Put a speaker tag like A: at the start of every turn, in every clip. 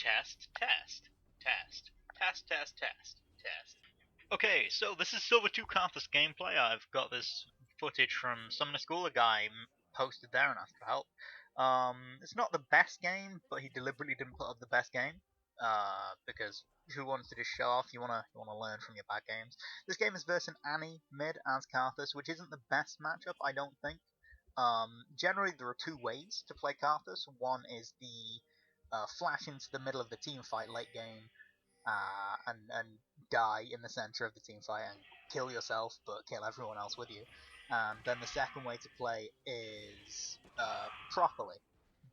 A: Test, test, test, test, test, test, test. Okay, so this is Silver 2 Karthus gameplay. I've got this footage from summonerschool. A guy posted there and asked for help. It's not the best game, but he deliberately didn't put up the best game. Because who wants to just show off? You wanna learn from your bad games. This game is versing Annie mid as Karthus, which isn't the best matchup, I don't think. Generally, there are two ways to play Karthus. One is the flash into the middle of the team fight late game, and die in the center of the team fight and kill yourself, but kill everyone else with you. And then the second way to play is properly,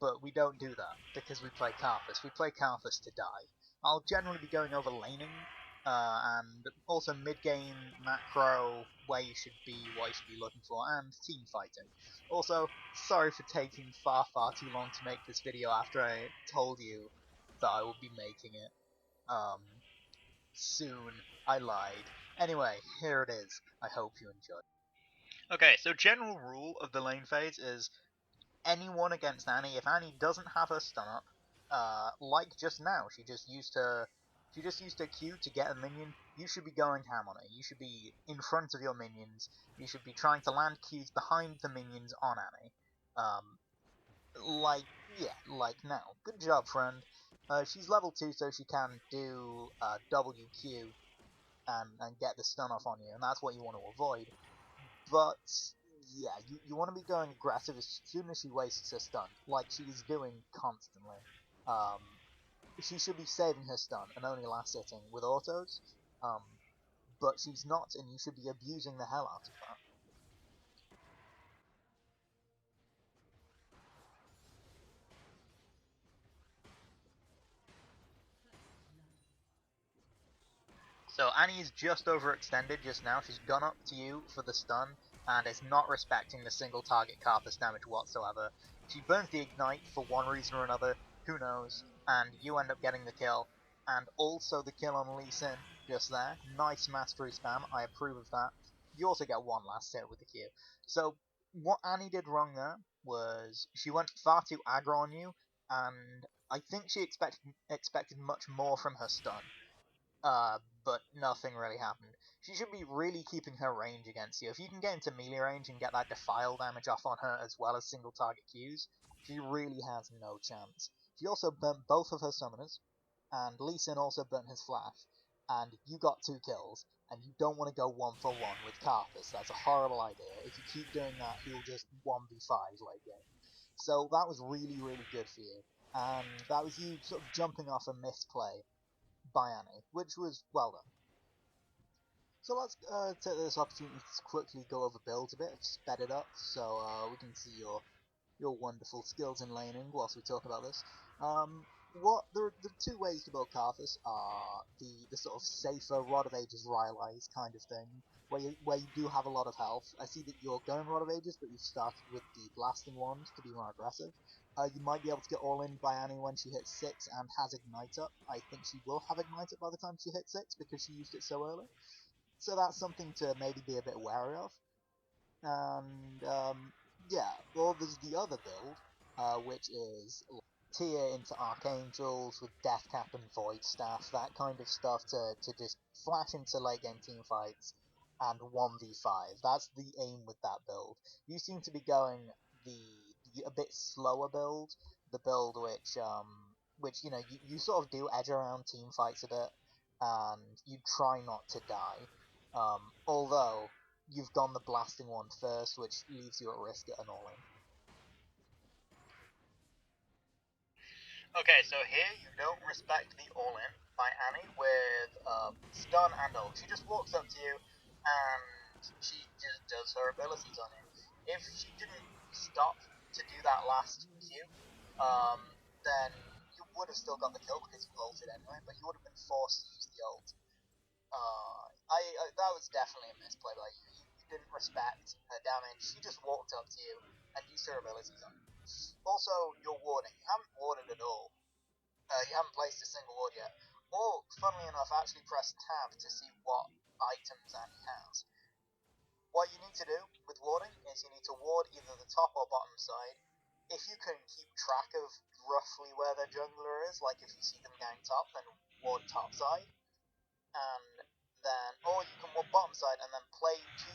A: but we don't do that because we play Karthus. We play Karthus to die. I'll generally be going over laning, and also mid-game macro, where you should be, what you should be looking for, and team fighting. Also, sorry for taking far too long to make this video after I told you that I will be making it soon. I lied. Anyway, here it is. I hope you enjoy. Okay, so general rule of the lane phase is anyone against Annie. If Annie doesn't have her stun up, like just now, she just used her Q to get a minion. You should be going ham on it. You should be in front of your minions. You should be trying to land Qs behind the minions on Annie. Like now. Good job, friend. She's level 2, so she can do WQ and get the stun off on you, and that's what you want to avoid. But yeah, you want to be going aggressive as soon as she wastes her stun, like she's doing constantly. She should be saving her stun and only last hitting with autos, but she's not, and you should be abusing the hell out of that. So Annie is just overextended just now. She's gone up to you for the stun and is not respecting the single target Karthus damage whatsoever. She burns the ignite for one reason or another, who knows, and you end up getting the kill. And also the kill on Lee Sin just there. Nice mastery spam, I approve of that. You also get one last hit with the Q. So what Annie did wrong there was she went far too aggro on you, and I think she expected much more from her stun. But nothing really happened. She should be really keeping her range against you. If you can get into melee range and get that defile damage off on her as well as single target Qs, she really has no chance. She also burnt both of her summoners, and Lee Sin also burnt his flash, and you got 2 kills, and you don't want to go 1 for 1 with Karthus. That's a horrible idea. If you keep doing that, he'll just 1v5 late game. So that was really good for you, and that was you sort of jumping off a misplay by Annie, which was well done. So let's take this opportunity to quickly go over builds a bit, sped it up, so we can see your wonderful skills in laning whilst we talk about this. The 2 ways to build Karthus are the sort of safer Rod of Ages Rylai's kind of thing, where you do have a lot of health. I see that you're going Rod of Ages, but you've started with the blasting ones to be more aggressive. You might be able to get all in by Annie when she hits 6 and has Ignite up. I think she will have Ignite up by the time she hits 6 because she used it so early. So that's something to maybe be a bit wary of. And yeah, well, there's the other build, which is tier into Archangels with Death Cap and Void Staff, that kind of stuff to just flash into late game team fights and 1v5. That's the aim with that build. You seem to be going the a bit slower build, the build which you know you sort of do edge around team fights a bit, and you try not to die. Although you've gone the blasting one first, which leaves you at risk at an all-in. Okay, so here you don't respect the all-in by Annie with stun and ult. She just walks up to you and she just does her abilities on you. If she didn't stop to do that last Q, then you would have still got the kill because you ulted anyway, but you would have been forced to use the ult. That was definitely a misplay by you. You didn't respect her damage. She just walked up to you and used her abilities on you. Also, your warding. You haven't warded at all. You haven't placed a single ward yet. Or, funnily enough, actually press tab to see what items Annie has. What you need to do with warding is you need to ward either the top or bottom side. if you can keep track of roughly where their jungler is, like if you see them gang top, then ward top side, and then, or you can ward bottom side and then play to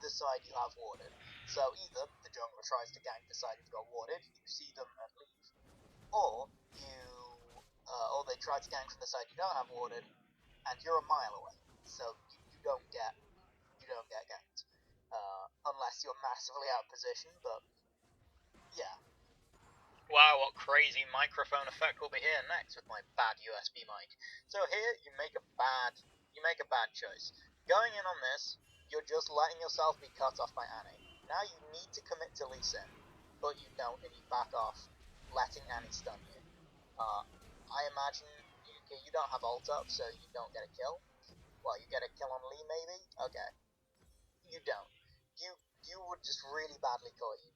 A: the side you have warded. So either the jungler tries to gank the side you've got warded, you see them and leave, or they try to gank from the side you don't have warded, and you're a mile away, so you don't get ganked, unless you're massively out of position. But yeah.
B: Wow, what crazy microphone effect will be here next with my bad USB mic.
A: So here you make a bad choice. Going in on this, you're just letting yourself be cut off by Annie. Now you need to commit to Lee Sin, but you don't, and you back off, letting Annie stun you. I imagine you don't have ult up, so you don't get a kill. Well, you get a kill on Lee maybe? Okay. You don't. You would just really badly caught. You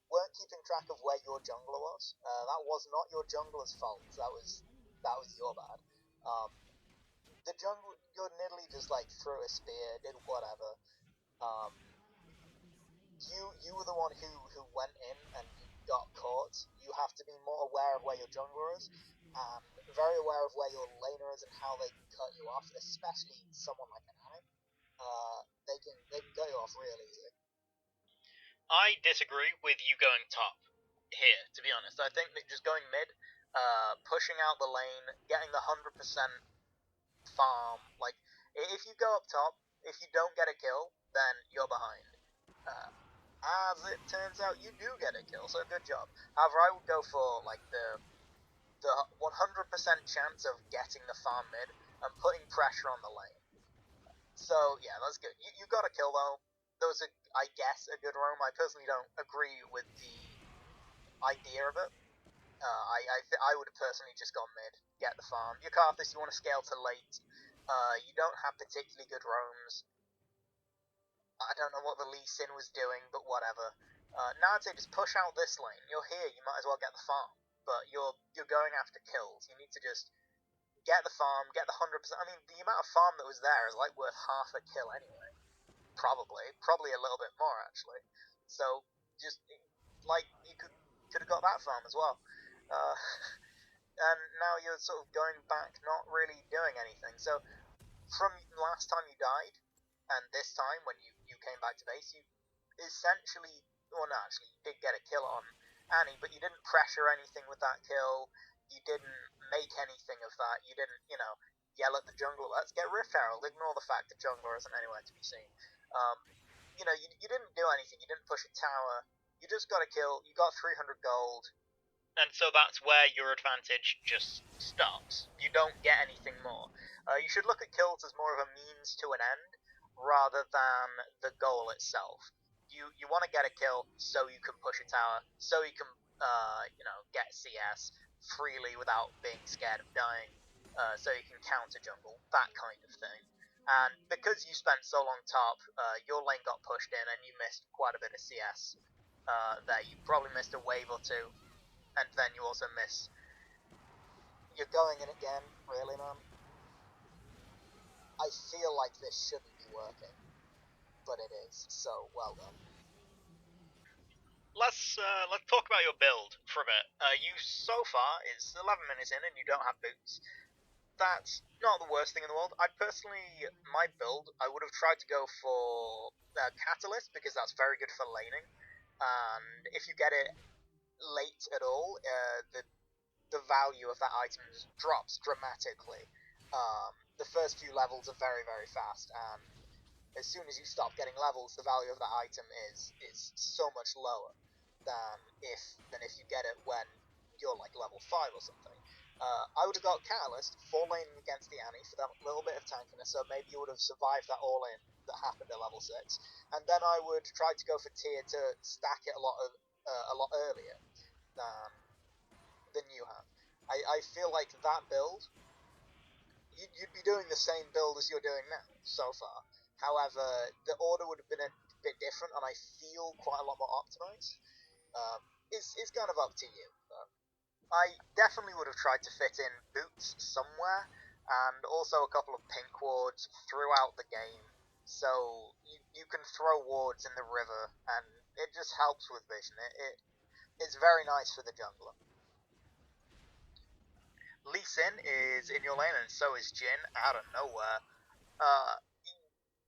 A: weren't keeping track of where your jungler was. That was not your jungler's fault. That was your bad. The jungler, your Nidalee just like threw a spear, did whatever. You were the one who went in and you got caught. You have to be more aware of where your jungler is, and very aware of where your laner is and how they can cut you off, especially someone like an Annie. They can cut you off real easily.
B: I disagree with you going top here, to be honest. I think that just going mid, pushing out the lane, getting the 100% farm, like, if you go up top, if you don't get a kill, then you're behind. As it turns out, you do get a kill, so good job. However, I would go for, like, the 100% chance of getting the farm mid and putting pressure on the lane. So, yeah, that's good. You got a kill, though. There was, I guess, a good roam. I personally don't agree with the idea of it. I would have personally just gone mid, get the farm. Your Karthus, you want to scale to late. You don't have particularly good roams. I don't know what the Lee Sin was doing, but whatever. Now I'd say just push out this lane. You're here, you might as well get the farm. But you're going after kills. You need to just get the farm, get the 100%. I mean, the amount of farm that was there is like worth half a kill anyway. Probably a little bit more actually. So just like you could have got that farm as well. And now you're sort of going back, not really doing anything. So from last time you died, and this time when you came back to base, you essentially, well, no, actually, you did get a kill on Annie, but you didn't pressure anything with that kill. You didn't make anything of that. You didn't, yell at the jungler, let's get Rift Herald. Ignore the fact that jungler isn't anywhere to be seen. You didn't do anything. You didn't push a tower. You just got a kill. You got 300 gold. And so that's where your advantage just stops.
A: You don't get anything more. You should look at kills as more of a means to an end, rather than the goal itself. You want to get a kill so you can push a tower, so you can get CS freely without being scared of dying, so you can counter jungle, that kind of thing. And because you spent so long top, your lane got pushed in and you missed quite a bit of CS there. You probably missed a wave or two, and then you also miss. You're going in again, really, man? I feel like this shouldn't be working, but it is, so well done.
B: Let's talk about your build for a bit. You so far is 11 minutes in and you don't have boots. That's not the worst thing in the world. My build, I would have tried to go for Catalyst because that's very good for laning, and if you get it late at all, the value of that item drops dramatically. The first few levels are very, very fast, and as soon as you stop getting levels, the value of that item is so much lower than if you get it when you're like level 5 or something. I would have got Catalyst for laning against the Annie for that little bit of tankiness, so maybe you would have survived that all-in that happened at level 6, and then I would try to go for tier to stack it a lot earlier than you have. I feel like that build, you'd be doing the same build as you're doing now so far. However, the order would have been a bit different, and I feel quite a lot more optimized. It's kind of up to you. I definitely would have tried to fit in boots somewhere, and also a couple of pink wards throughout the game, so you can throw wards in the river, and it just helps with vision.
A: is very nice for the jungler. Lee Sin is in your lane, and so is Jin out of nowhere. Uh,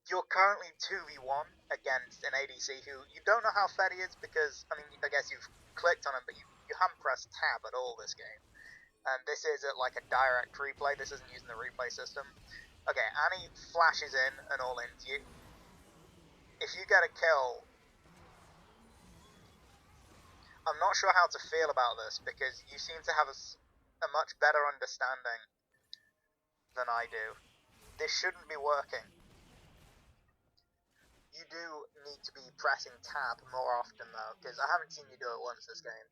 A: you're currently 2v1 against an ADC who you don't know how fed he is because, I mean, I guess you've clicked on him, but you haven't pressed tab at all this game. And this is like a direct replay, this isn't using the replay system. Okay, Annie flashes in and all into you. If you get a kill, I'm not sure how to feel about this because you seem to have a much better understanding than I do. This shouldn't be working. You do need to be pressing tab more often though, because I haven't seen you do it once this game.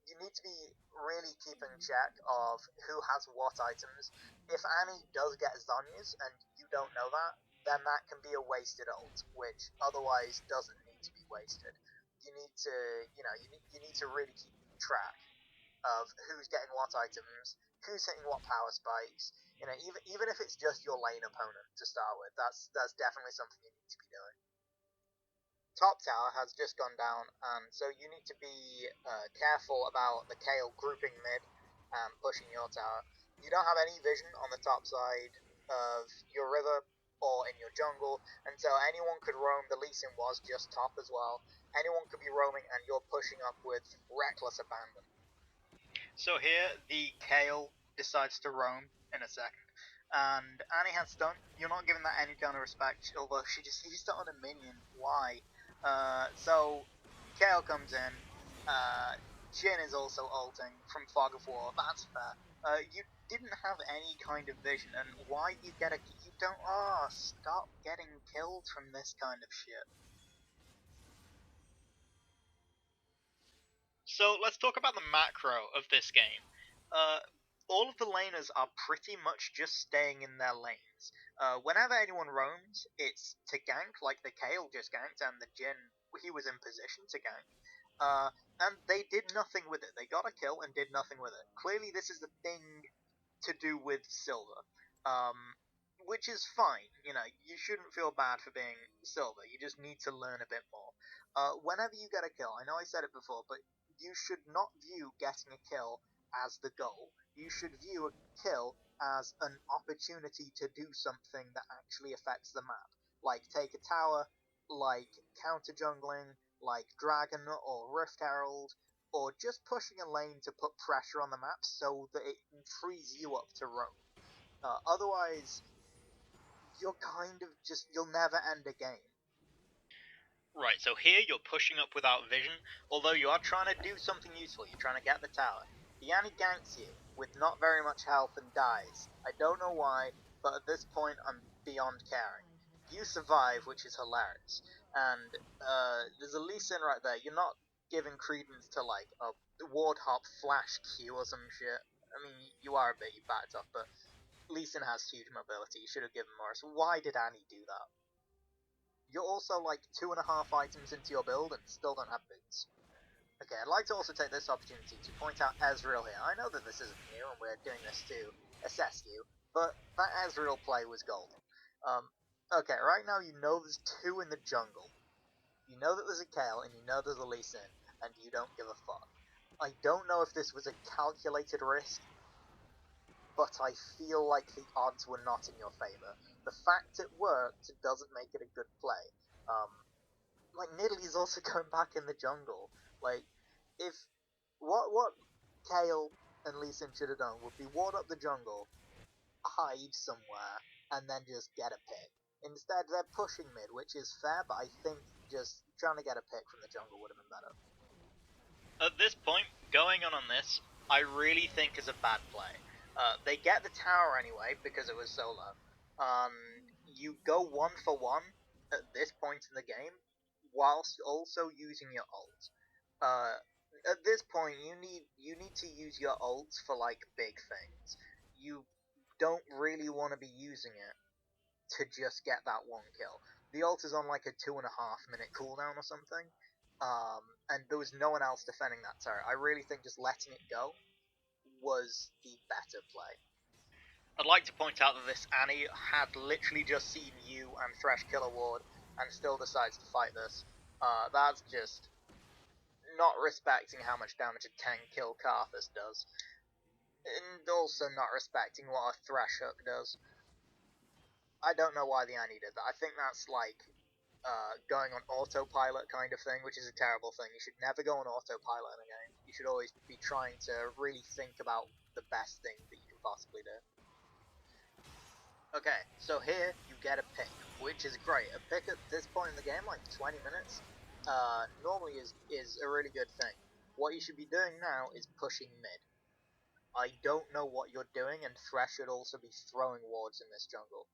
A: You need to be really keeping check of who has what items. If Annie does get Zhonya's and you don't know that, then that can be a wasted ult, which otherwise doesn't need to be wasted. You need to, you need to really keep track of who's getting what items, who's hitting what power spikes. Even if it's just your lane opponent to start with, that's definitely something you need to be doing. Top tower has just gone down, and so you need to be careful about the Kayle grouping mid and pushing your tower. You don't have any vision on the top side of your river or in your jungle, and so anyone could roam. The Lee Sin was just top as well. Anyone could be roaming, and you're pushing up with reckless abandon. So here, the Kayle decides to roam in a second. And Annie has stun. You're not giving that any kind of respect, although she just used it on a minion. Why? So Kayle comes in. Jin is also ulting from Fog of War. That's fair. You didn't have any kind of vision, and why you get a... You don't... Oh, stop getting killed from this kind of shit. So let's talk about the macro of this game. All of the laners are pretty much just staying in their lanes. Whenever anyone roams, it's to gank, like the Kayle just ganked, and the Jin, he was in position to gank. And they did nothing with it. They got a kill and did nothing with it. Clearly this is the thing to do with Silver. Which is fine, you shouldn't feel bad for being Silver, you just need to learn a bit more. Whenever you get a kill, I know I said it before, but you should not view getting a kill as the goal. You should view a kill as an opportunity to do something that actually affects the map. Like take a tower, like counter jungling, like Dragon or Rift Herald, or just pushing a lane to put pressure on the map so that it frees you up to roam. Otherwise, you're kind of just, you'll never end a game. Right, so here you're pushing up without vision, although you are trying to do something useful, you're trying to get the tower. Diani ganks you with not very much health and dies. I don't know why, but at this point I'm beyond caring. You survive, which is hilarious. And there's a Lee Sin right there, you're not giving credence to like a ward hop flash Q or some shit. I mean, you are a bit, you backed off, but Lee Sin has huge mobility, you should have given more. So why did Annie do that? You're also like 2.5 items into your build and still don't have boots. Okay, I'd like to also take this opportunity to point out Ezreal here. I know that this isn't new and we're doing this to assess you, but that Ezreal play was golden. Okay, right now you know there's 2 in the jungle. You know that there's a Kayle and you know there's a Lee Sin, and you don't give a fuck. I don't know if this was a calculated risk, but I feel like the odds were not in your favour. The fact it worked doesn't make it a good play. Like Nidalee's also going back in the jungle. Like, if what Kayle and Lee Sin should have done would be ward up the jungle, hide somewhere, and then just get a pick. Instead, they're pushing mid, which is fair, but I think just trying to get a pick from the jungle would have been better. At this point, going on this, I really think is a bad play. They get the tower anyway because it was solo. You go 1 for 1 at this point in the game, whilst also using your ult. At this point, you need to use your ults for like big things. You don't really want to be using it to just get that 1 kill. The ult is on like a 2.5 minute cooldown or something. And there was no one else defending that turret. I really think just letting it go was the better play. I'd like to point out that this Annie had literally just seen you and Thresh kill a ward and still decides to fight this. That's just not respecting how much damage a 10 kill Karthus does, and also not respecting what a Thresh Hook does. I don't know why the Annie did that. I think that's like going on autopilot kind of thing, which is a terrible thing. You should never go on autopilot in a game. You should always be trying to really think about the best thing that you can possibly do. Okay, so here you get a pick, which is great. A pick at this point in the game, like 20 minutes, normally is a really good thing. What you should be doing now is pushing mid. I don't know what you're doing, and Thresh should also be throwing wards in this jungle.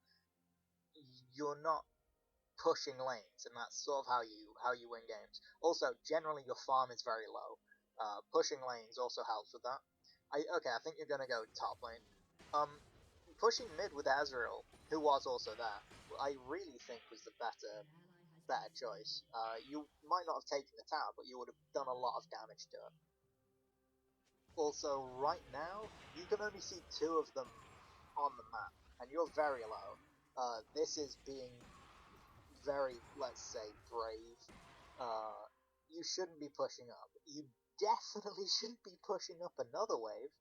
A: You're not pushing lanes, and that's sort of how you win games. Also, generally your farm is very low. Pushing lanes also helps with that. I think you're gonna go top lane. Pushing mid with Azrael, who was also there, I really think was the better choice. You might not have taken the tower, but you would have done a lot of damage to it. Also, right now, you can only see 2 of them on the map, and you're very low. This is being very, let's say, brave. You shouldn't be pushing up. You definitely shouldn't be pushing up another wave.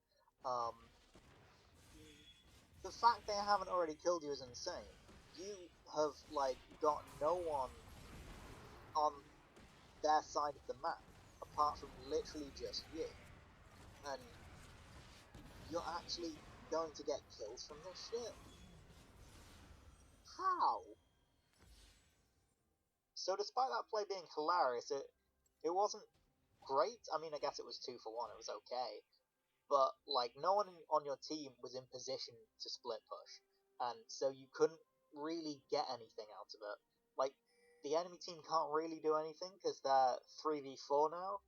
A: The fact they haven't already killed you is insane. You have, like, got no one on their side of the map, apart from literally just you. And you're actually going to get kills from this shit? How? So despite that play being hilarious, it wasn't great. I mean, I guess it was 2 for 1, it was okay. But, like, no one on your team was in position to split push. And so you couldn't really get anything out of it. Like, the enemy team can't really do anything because they're 3v4 now.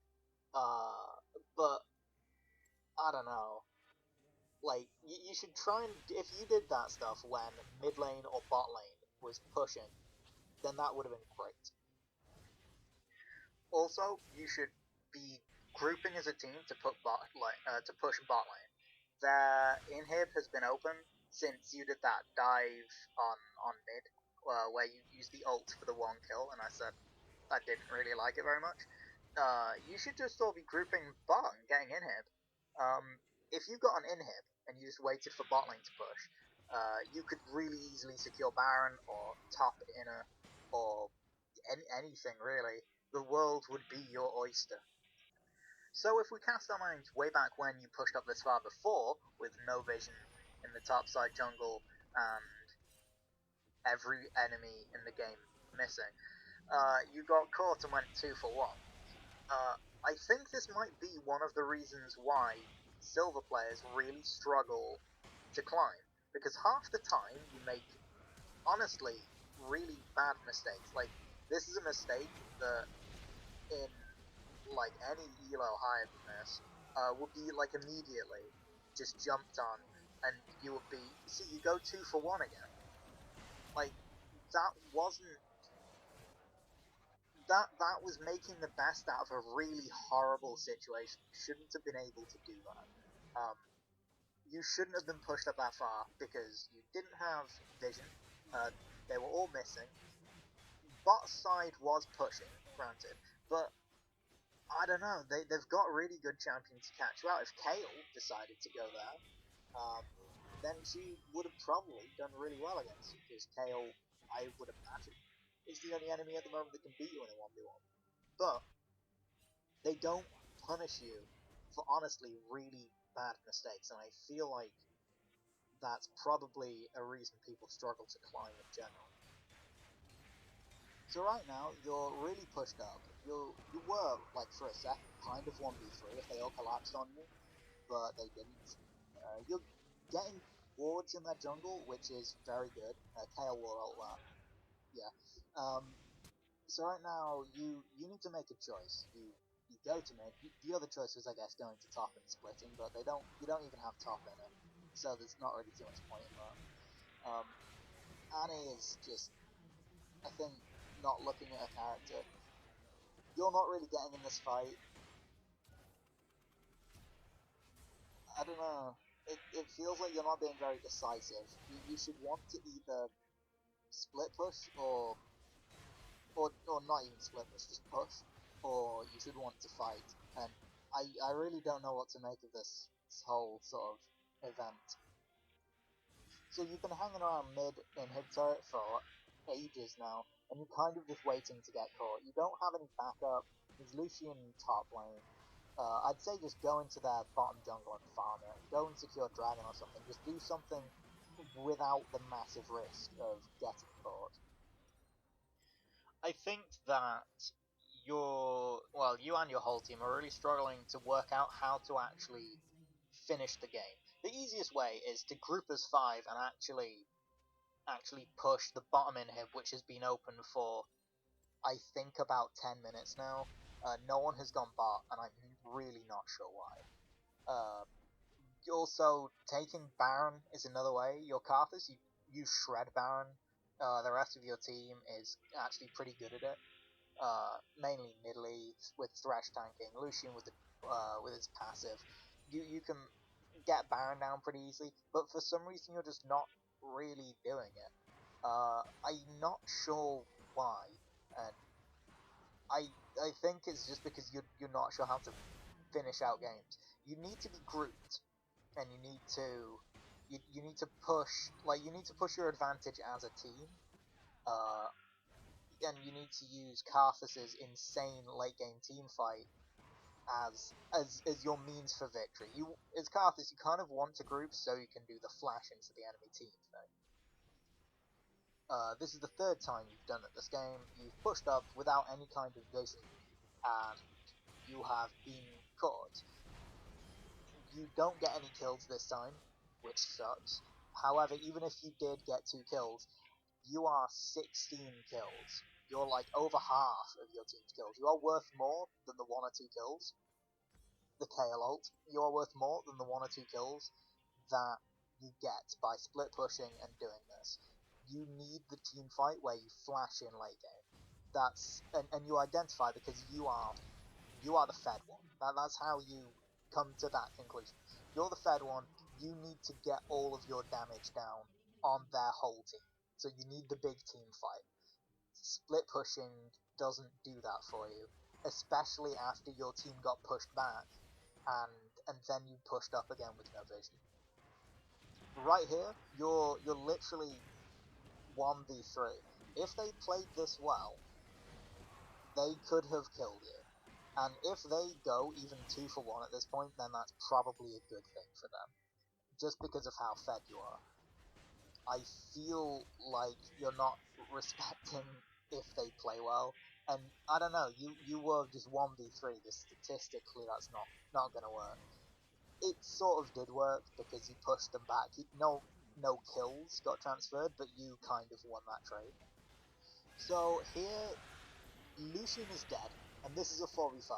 A: But, I don't know. Like, you should try and, if you did that stuff when mid lane or bot lane was pushing, then that would have been great. Also, you should be grouping as a team to push bot lane. Their inhib has been open since you did that dive on mid, where you used the ult for the 1 kill, and I said I didn't really like it very much. You should just all be grouping bot and getting inhib. If you got an inhib and you just waited for bot lane to push, you could really easily secure Baron or top inner or anything really. The world would be your oyster. So if we cast our minds way back when you pushed up this far before, with no vision in the topside jungle and every enemy in the game missing, you got caught and went 2 for 1. I think this might be one of the reasons why silver players really struggle to climb, because half the time you make, honestly, really bad mistakes. Like, this is a mistake that in, like, any elo higher than this, would be, like, immediately just jumped on, and you would be, see, you go 2 for 1 again. Like, that wasn't, that was making the best out of a really horrible situation. You shouldn't have been able to do that. You shouldn't have been pushed up that far, because you didn't have vision, they were all missing. Bot side was pushing, granted, but I don't know, they've got really good champions to catch you out. If Kale decided to go there, then she would have probably done really well against you, because Kale, I would imagine, is the only enemy at the moment that can beat you in a 1v1. But they don't punish you for honestly really bad mistakes, and I feel like that's probably a reason people struggle to climb in general. So right now, you're really pushed up. You were, like, for a second, kind of 1v3 if they all collapsed on you, but they didn't. You're getting wards in that jungle, which is very good. Kale will ult that. Yeah. So right now, you need to make a choice. You go to mid. The other choice was, I guess, going to top and splitting, but you don't even have top in it, so there's not really too much point in that. Annie is just, I think, not looking at her character. You're not really getting in this fight. I don't know. It feels like you're not being very decisive. You should want to either split push or not even split push, just push. or you should want to fight. And I really don't know what to make of this whole sort of event. So you've been hanging around mid in his turret for ages now, and you're kind of just waiting to get caught. You don't have any backup. There's Lucian top lane. I'd say just go into their bottom jungle and farm it. Go and secure dragon or something. Just do something without the massive risk of getting caught. I think that you and your whole team are really struggling to work out how to actually finish the game. The easiest way is to group as 5 and actually push the bottom inhib, which has been open for I think about 10 minutes now. No one has gone bot, and I'm really not sure why. Also, taking Baron is another way. Your Karthus, you shred Baron. The rest of your team is actually pretty good at it. Mainly Nidalee with Thresh tanking, Lucian with his passive. You can get Baron down pretty easily, but for some reason you're just not really doing it. I'm not sure why, and I think it's just because you're not sure how to finish out games. You need to be grouped, and you need to push your advantage as a team. Uh, and you need to use Karthus's insane late game team fight as your means for victory. You as Karthus, you kind of want to group so you can do the flash into the enemy team thing. This is the third time you've done it this game. You've pushed up without any kind of vision, and you have been caught. You don't get any kills this time, which sucks. However, even if you did get 2 kills, you are 16 kills. You're like over half of your team's kills. You are worth more than the 1 or 2 kills. The KL ult, you are worth more than the 1 or 2 kills that you get by split pushing and doing this. You need the team fight where you flash in late game. And you identify because you are the fed one. That's how you come to that conclusion. You're the fed one. You need to get all of your damage down on their whole team. So you need the big team fight. Split pushing doesn't do that for you, especially after your team got pushed back and then you pushed up again with no vision. Right here, you're literally 1v3. If they played this well, they could have killed you. And if they go even 2 for 1 at this point, then that's probably a good thing for them. Just because of how fed you are. I feel like you're not respecting if they play well. And I don't know, you were just 1v3, just statistically that's not gonna work. It sort of did work because you pushed them back. No kills got transferred, but you kind of won that trade. So here, Lucian is dead, and this is a 4v5,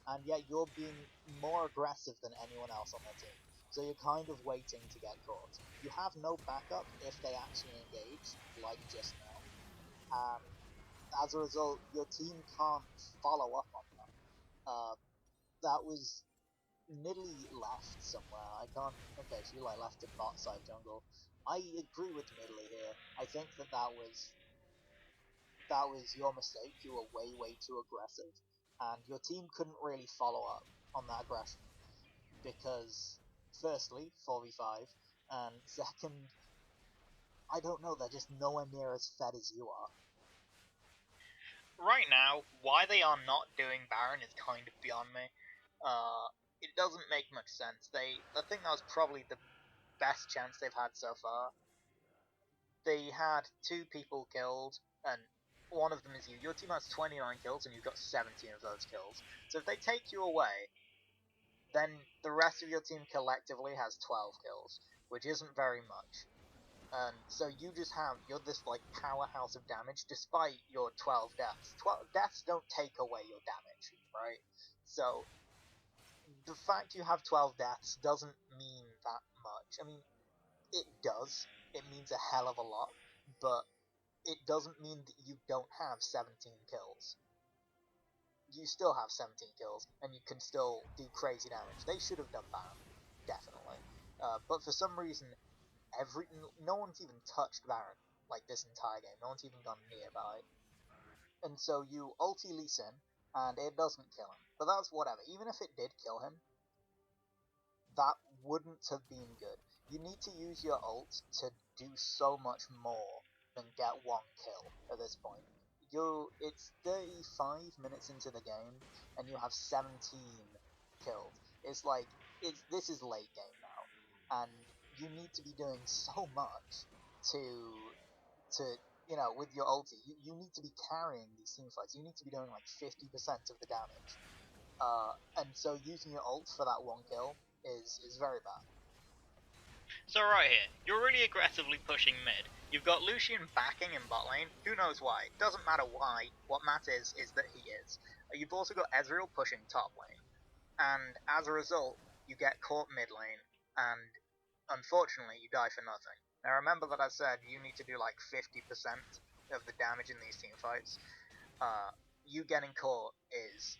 A: and yet you're being more aggressive than anyone else on their team. So you're kind of waiting to get caught. You have no backup if they actually engage, like just now. And as a result, your team can't follow up on that. That was Nidalee left somewhere. I can't. Okay, she left in bot side jungle. I agree with Nidalee here. I think that was your mistake. You were way too aggressive, and your team couldn't really follow up on that aggression because, firstly, 4v5, and second, I don't know. They're just nowhere near as fed as you are.
B: Right now, why they are not doing Baron is kind of beyond me. It doesn't make much sense. I think that was probably the best chance they've had so far. They had 2 people killed, and one of them is you. Your team has 29 kills, and you've got 17 of those kills. So if they take you away, then the rest of your team collectively has 12 kills, which isn't very much. And so you're this like powerhouse of damage despite your 12 deaths. 12 deaths don't take away your damage, right? So the fact you have 12 deaths doesn't mean that much. I mean, it does. It means a hell of a lot, but it doesn't mean that you don't have 17 kills. You still have 17 kills, and you can still do crazy damage. They should have done that, definitely. But for some reason, no one's even touched Baron, like, this entire game. No one's even gone nearby. And so you ulti Lee Sin,
A: and it doesn't kill him. But that's whatever. Even if it did kill him, that wouldn't have been good. You need to use your ult to do so much more than get one kill at this point. It's 35 minutes into the game, and you have 17 killed. It's like, this is late game now, and you need to be doing so much to, to with your ulti. You need to be carrying these team fights. You need to be doing like 50% of the damage. And so using your ult for that one kill is very bad.
B: So right here, you're really aggressively pushing mid. You've got Lucian backing in bot lane, who knows why, doesn't matter why, what matters is that he is. You've also got Ezreal pushing top lane, and as a result, you get caught mid lane, and unfortunately you die for nothing. Now remember that I said you need to do like 50% of the damage in these team fights. You getting caught is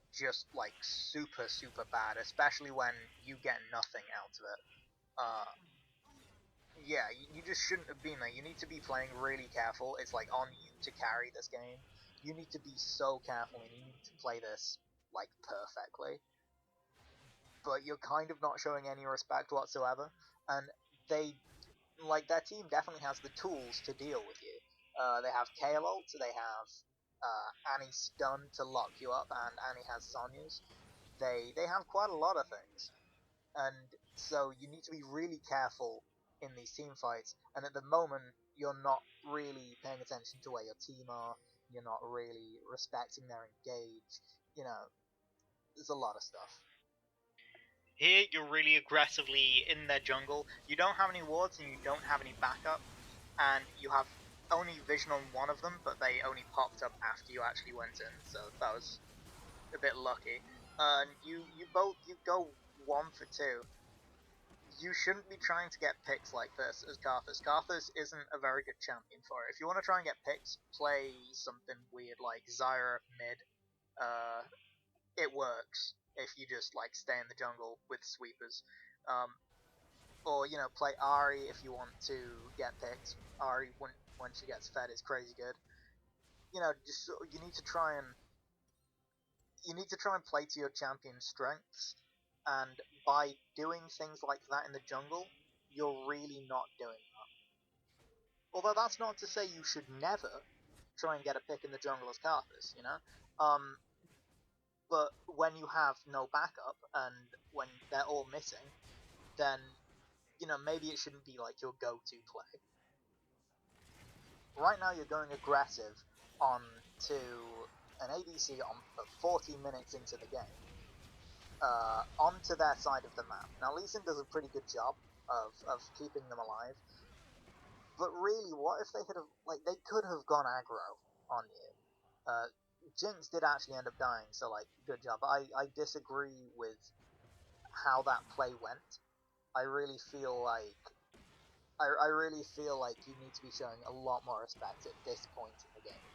B: just like super bad, especially when you get nothing out of it. Yeah, you just shouldn't have been there. You need to be playing really careful. It's like on you to carry this game. You need to be so careful, and you need to play this like perfectly. But you're kind of not showing any respect whatsoever, and they their team definitely has the tools to deal with you. They have Kayle ult, they have Annie's stun to lock you up, and Annie has Sonya's. They have quite a lot of things, and so you need to be really careful in these team fights. And at the moment, you're not really paying attention to where your team are. You're not really respecting their engage. There's a lot of stuff. Here, you're really aggressively in their jungle. You don't have any wards and you don't have any backup, and you have only vision on one of them, but they only popped up after you actually went in, so that was a bit lucky. And you go 1 for 2. You shouldn't be trying to get picks like this as Karthus. Karthus isn't a very good champion for it. If you want to try and get picks, play something weird like Zyra mid. Uh, it works if you just like stay in the jungle with sweepers. Or play Ari if you want to get picked. Ari when she gets fed is crazy good. Just you need to try and play to your champion's strengths, and by doing things like that in the jungle, you're really not doing that. Although that's not to say you should never try and get a pick in the jungle as Karthus, But when you have no backup and when they're all missing, then maybe it shouldn't be like your go-to play. Right now you're going aggressive on to an ADC on 40 minutes into the game. Onto their side of the map. Now Lee Sin does a pretty good job of keeping them alive, but really, what if they they could have gone aggro on you? Jinx did actually end up dying, so good job. I disagree with how that play went. I really feel like I really feel like you need to be showing a lot more respect at this point in the game,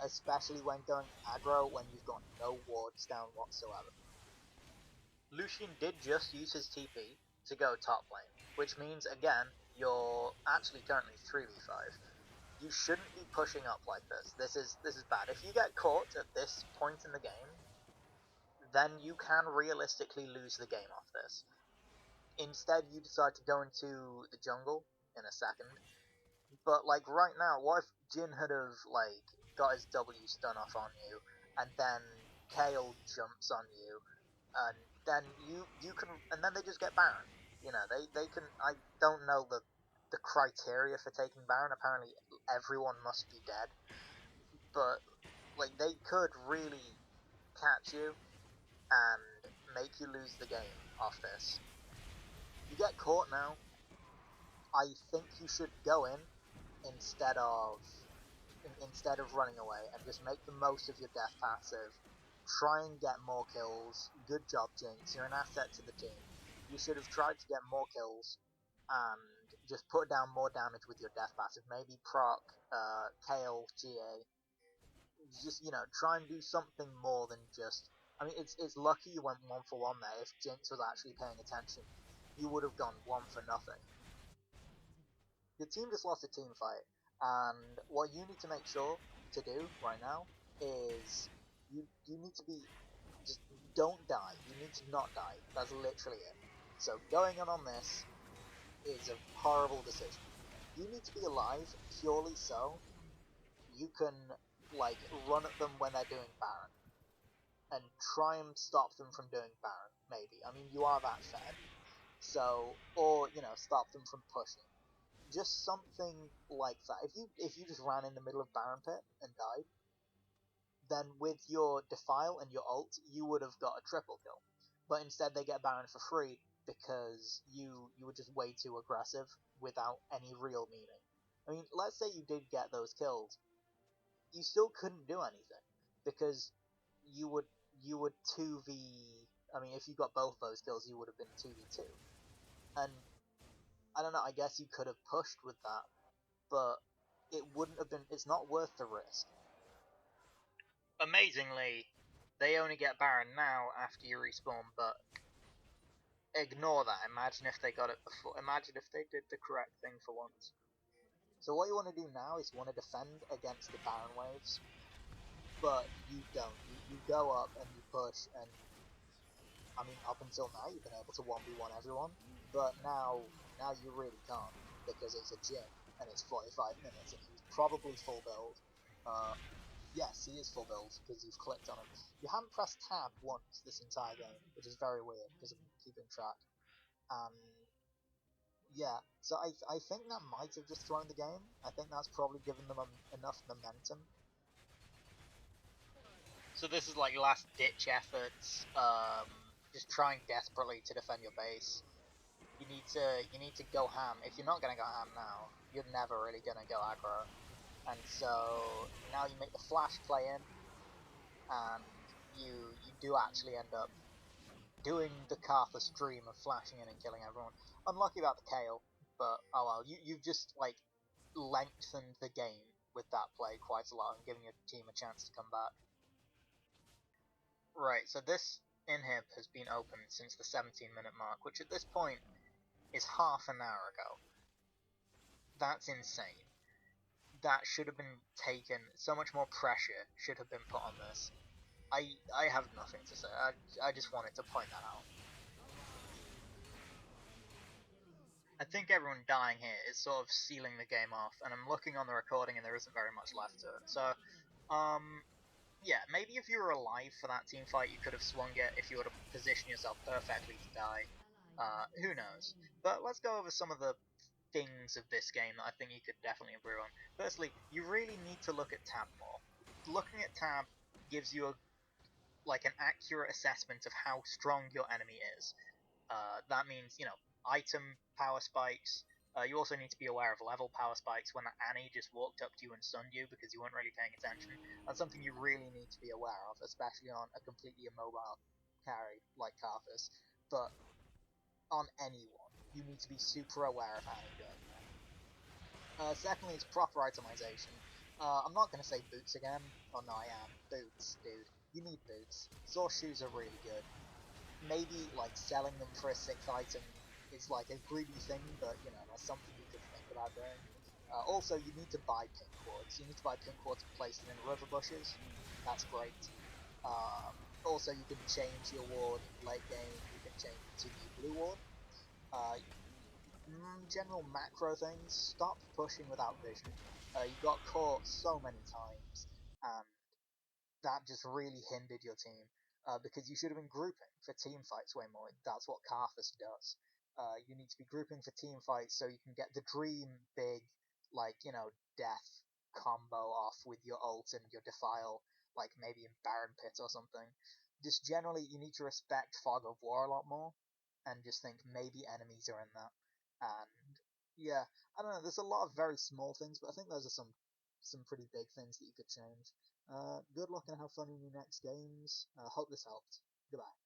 B: especially when going aggro when you've got no wards down whatsoever. Lucian did just use his TP to go top lane, which means again you're actually currently 3v5. You shouldn't be pushing up like this. This is bad. If you get caught at this point in the game, then you can realistically lose the game off this. Instead, you decide to go into the jungle in a second. But right now, what if Jin had have got his W stun off on you, and then Kayle jumps on you, and then you can, and then they just get Baron. They can. I don't know the criteria for taking Baron. Apparently, everyone must be dead, but they could really catch you and make you lose the game off this. You get caught now. I think you should go in instead of running away, and just make the most of your death passive. Try and get more kills. Good job, Jinx. You're an asset to the team. You should have tried to get more kills and just put down more damage with your death passive. Maybe proc Kayle, GA. Just try and do something more than just. I mean, it's lucky you went 1 for 1 there. If Jinx was actually paying attention, you would have gone 1 for 0. Your team just lost a team fight, and what you need to make sure to do right now is
A: you need to be just don't die. You need to not die. That's literally it. So going in on this is a horrible decision. You need to be alive purely so you can like run at them when they're doing Baron and try and stop them from doing Baron. Maybe. I mean, you are that fed. So, or stop them from pushing. Just something like that. If you just ran in the middle of Baron Pit and died, then with your Defile and your ult, you would have got a triple kill. But instead, they get Baron for free because you were just way too aggressive without any real meaning. I mean, let's say you did get those kills, you still couldn't do anything because you would 2v. I mean, if you got both those kills, you would have been 2v2. And I don't know. I guess you could have pushed with that, but it wouldn't have been. It's not worth the risk.
B: Amazingly, they only get Baron now after you respawn, but ignore that. Imagine if they got it before. Imagine if they did the correct thing for once.
A: So what you want to do now is you want to defend against the Baron waves, but you don't. You go up and you push, and I mean, up until now you've been able to 1v1 everyone, but now you really can't because it's a gym and it's 45 minutes and he's probably full build. Yes, he is full build because you've clicked on him. You haven't pressed tab once this entire game, which is very weird because I'm keeping track. And yeah, so I think that might have just thrown the game. I think that's probably given them enough momentum.
B: So this is like last ditch efforts, just trying desperately to defend your base. You need to go ham. If you're not gonna go ham now, you're never really gonna go aggro. And so now you make the flash play in, and you do actually end up doing the Karthus dream of flashing in and killing everyone. Unlucky about the Kale, but oh well. You've just like lengthened the game with that play quite a lot and giving your team a chance to come back. Right, so this inhib has been open since the 17-minute mark, which at this point is half an hour ago. That's insane. That should have been taken. So much more pressure should have been put on this. I have nothing to say. I just wanted to point that out. I think everyone dying here is sort of sealing the game off, and I'm looking on the recording and there isn't very much left to it. So, yeah, maybe if you were alive for that team fight, you could have swung it if you were to position yourself perfectly to die. Who knows? But let's go over some of the things of this game that I think you could definitely improve on. Firstly, you really need to look at tab more. Looking at tab gives you an accurate assessment of how strong your enemy is. That means, item power spikes. You also need to be aware of level power spikes when Annie just walked up to you and stunned you because you weren't really paying attention. That's something you really need to be aware of, especially on a completely immobile carry like Karthus. But on anyone, you need to be super aware of Annie doing that. Secondly, it's proper itemization. I'm not going to say boots again. Oh no, I am. Boots, dude. You need boots. Source shoes are really good. Maybe like selling them for a 6th item is like a greedy thing, but that's something you could think about doing. Also, you need to buy pink quartz. You need to buy pink quartz and place them in river bushes. That's great. Also, you can change your ward late game. You can change it to the blue ward. Uh, General macro things. Stop pushing without vision. You got caught so many times, and that just really hindered your team. Because you should have been grouping for team fights way more. That's what Karthus does. You need to be grouping for team fights so you can get the dream big, death combo off with your ult and your defile, like maybe in Baron Pit or something. Just generally, you need to respect Fog of War a lot more, and just think maybe enemies are in that. And yeah, I don't know. There's a lot of very small things, but I think those are some pretty big things that you could change. Good luck and have fun in your next games. Hope this helped. Goodbye.